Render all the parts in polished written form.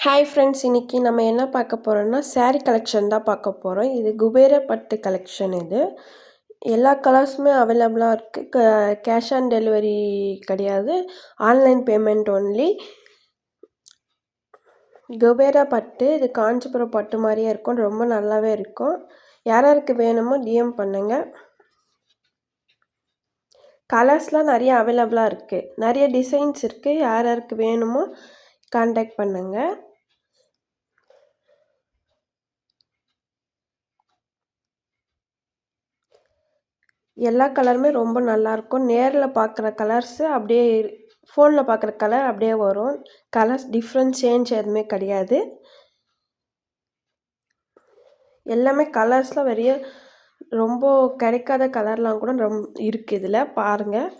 Hi friends, இன்னைக்கு நம்ம என்ன பார்க்க போகிறோம்னா saree கலெக்ஷன் தான் பார்க்க போகிறோம். இது குபேர பட்டு கலெக்ஷன். இது எல்லா கலர்ஸுமே அவைலபிளாக இருக்குது. கேஷ் ஆன் டெலிவரி கிடையாது, ஆன்லைன் பேமெண்ட் ஒன்லி. குபேரா பட்டு இது காஞ்சிபுரம் பட்டு மாதிரியே இருக்கும், ரொம்ப நல்லாவே இருக்கும். யாராருக்கு வேணுமோ டிஎம் பண்ணுங்கள். கலர்ஸ்லாம் நிறைய அவைலபிளாக இருக்குது, நிறைய டிசைன்ஸ் இருக்குது. யாராருக்கு வேணுமோ கான்டாக்ட் பண்ணுங்கள். எல்லா கலருமே ரொம்ப நல்லாயிருக்கும். நேரில் பார்க்குற கலர்ஸு அப்படியே ஃபோனில் பார்க்குற கலர் அப்படியே வரும். கலர்ஸ் டிஃப்ரெண்ட் சேஞ்ச் எதுவுமே கிடையாது. எல்லாமே கலர்ஸ்லாம் ரொம்ப கிடைக்காத கலர்லாம் கூட இருக்குது இதில், பாருங்கள்.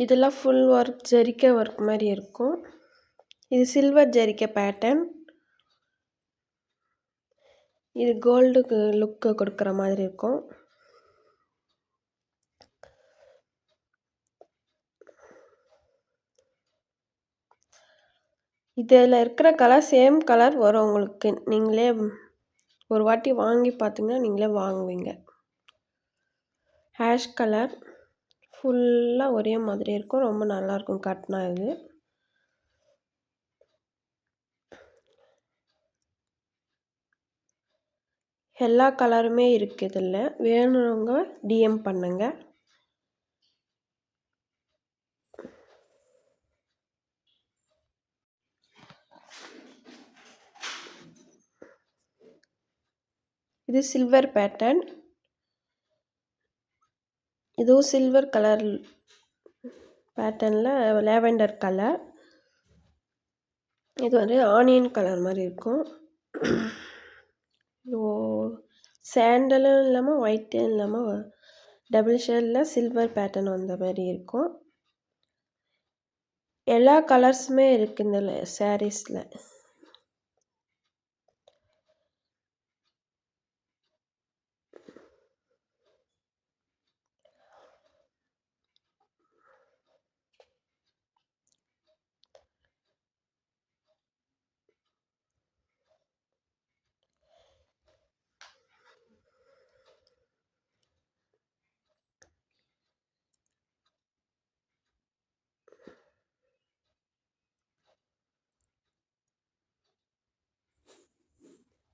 இதெல்லாம் ஃபுல் ஒர்க் ஜரிகை ஒர்க் மாதிரி இருக்கும். இது சில்வர் ஜரிகை பேட்டர்ன். இது கோல்டுக்கு லுக்கு கொடுக்குற மாதிரி இருக்கும். இதில் இருக்கிற கலர் சேம் கலர் வரும் உங்களுக்கு. நீங்களே ஒரு வாட்டி வாங்கி பார்த்தீங்கன்னா நீங்களே வாங்குவீங்க. ஹேஷ் கலர் ஃபுல்லாக ஒரே மாதிரி இருக்கும், ரொம்ப நல்லாயிருக்கும் கட்டினா. இது எல்லா கலருமே இருக்குது இதில். வேணுங்க டிஎம் பண்ணுங்க. இது சில்வர் பேட்டர்ன். இதுவும் சில்வர் கலர் பேட்டர்னில் லேவெண்டர் கலர். இது வந்து ஆனியன் கலர் மாதிரி இருக்கும். சாண்டலும் இல்லாமல் ஒயிட்டும் இல்லாமல் டபுள் ஷேடில் சில்வர் பேட்டர்ன் வந்த மாதிரி இருக்கும். எல்லா கலர்ஸுமே இருக்குது இந்த சாரீஸில்.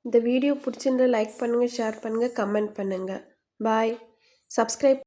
இந்த வீடியோ பிடிச்சிருந்தா லைக் பண்ணுங்கள், ஷேர் பண்ணுங்கள், கமெண்ட் பண்ணுங்கள். பாய். சப்ஸ்கிரைப்